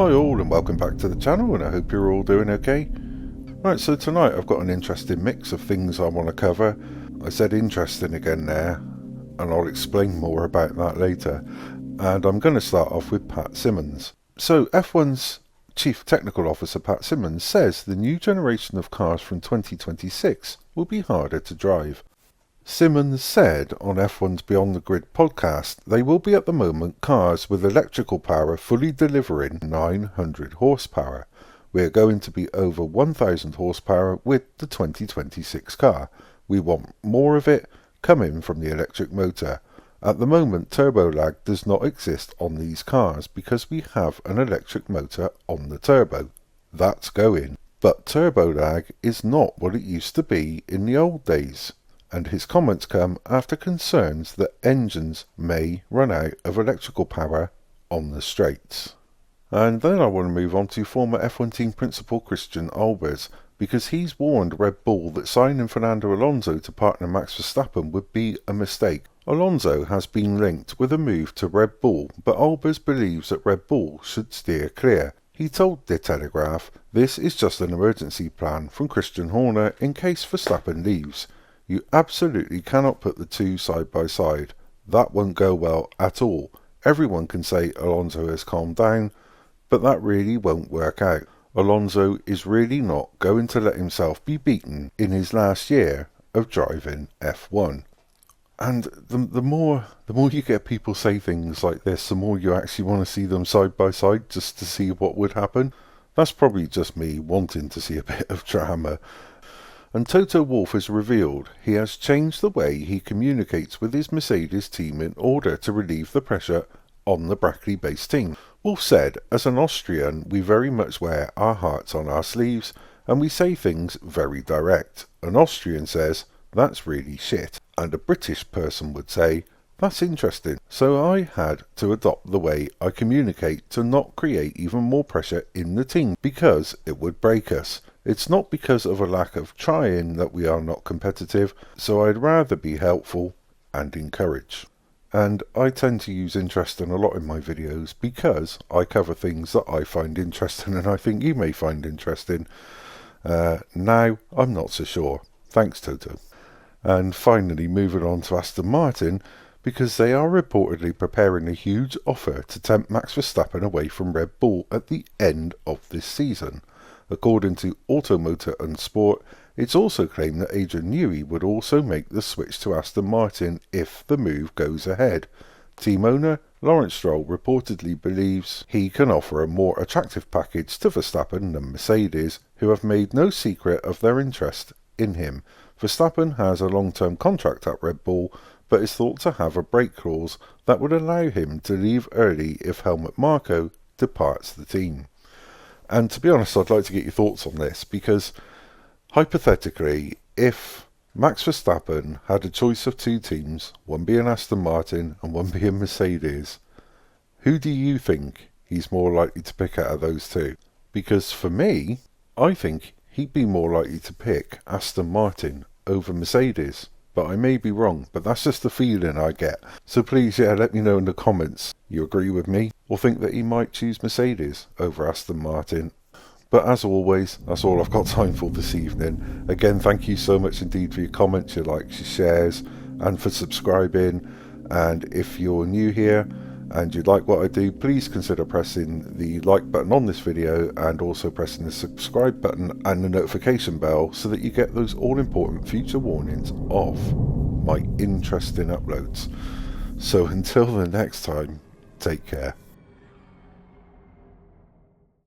Hi all and welcome back to the channel, and I hope you're all doing okay. Right, so tonight I've got an interesting mix of things I want to cover. I said interesting again there, and I'll explain more about that later. And I'm going to start off with Pat Symonds. So F1's Chief Technical Officer Pat Symonds says the new generation of cars from 2026 will be harder to drive. Symonds said on F1's Beyond the Grid podcast they will be at the moment cars with electrical power fully delivering 900 horsepower. We are going to be over 1000 horsepower with the 2026 car. We want more of it coming from the electric motor. At the moment turbo lag does not exist on these cars because we have an electric motor on the turbo. That's going. But turbo lag is not what it used to be in the old days. And his comments come after concerns that engines may run out of electrical power on the straights. And then I want to move on to former F1 team principal Christian Albers, because he's warned Red Bull that signing Fernando Alonso to partner Max Verstappen would be a mistake. Alonso has been linked with a move to Red Bull, but Albers believes that Red Bull should steer clear. He told The Telegraph, "This is just an emergency plan from Christian Horner in case Verstappen leaves. You absolutely cannot put the two side by side. That won't go well at all. Everyone can say Alonso has calmed down, but that really won't work out. Alonso is really not going to let himself be beaten in his last year of driving F1. And the more you get people say things like this, the more you actually want to see them side by side just to see what would happen. That's probably just me wanting to see a bit of drama. And Toto Wolff has revealed he has changed the way he communicates with his Mercedes team in order to relieve the pressure on the Brackley-based team. Wolff said, "As an Austrian, we very much wear our hearts on our sleeves, and we say things very direct. An Austrian says, 'That's really shit,' and a British person would say, 'That's interesting.' So I had to adopt the way I communicate to not create even more pressure in the team, because it would break us. It's not because of a lack of trying that we are not competitive, so I'd rather be helpful and encourage." And I tend to use interesting a lot in my videos because I cover things that I find interesting and I think you may find interesting. Now, I'm not so sure. Thanks, Toto. And finally, moving on to Aston Martin, because they are reportedly preparing a huge offer to tempt Max Verstappen away from Red Bull at the end of this season. According to Automotor and Sport, it's also claimed that Adrian Newey would also make the switch to Aston Martin if the move goes ahead. Team owner Lawrence Stroll reportedly believes he can offer a more attractive package to Verstappen than Mercedes, who have made no secret of their interest in him. Verstappen has a long-term contract at Red Bull, but is thought to have a break clause that would allow him to leave early if Helmut Marko departs the team. And to be honest, I'd like to get your thoughts on this, because hypothetically, if Max Verstappen had a choice of two teams, one being Aston Martin and one being Mercedes, who do you think he's more likely to pick out of those two? Because for me, I think he'd be more likely to pick Aston Martin over Mercedes. But I may be wrong, but that's just the feeling I get. So please, let me know in the comments. You agree with me? Or think that he might choose Mercedes over Aston Martin? But as always, that's all I've got time for this evening. Again, thank you so much indeed for your comments, your likes, your shares, and for subscribing. And if you're new here and you like what I do, please consider pressing the like button on this video and also pressing the subscribe button and the notification bell so that you get those all-important future warnings of my interesting uploads. So until the next time, take care.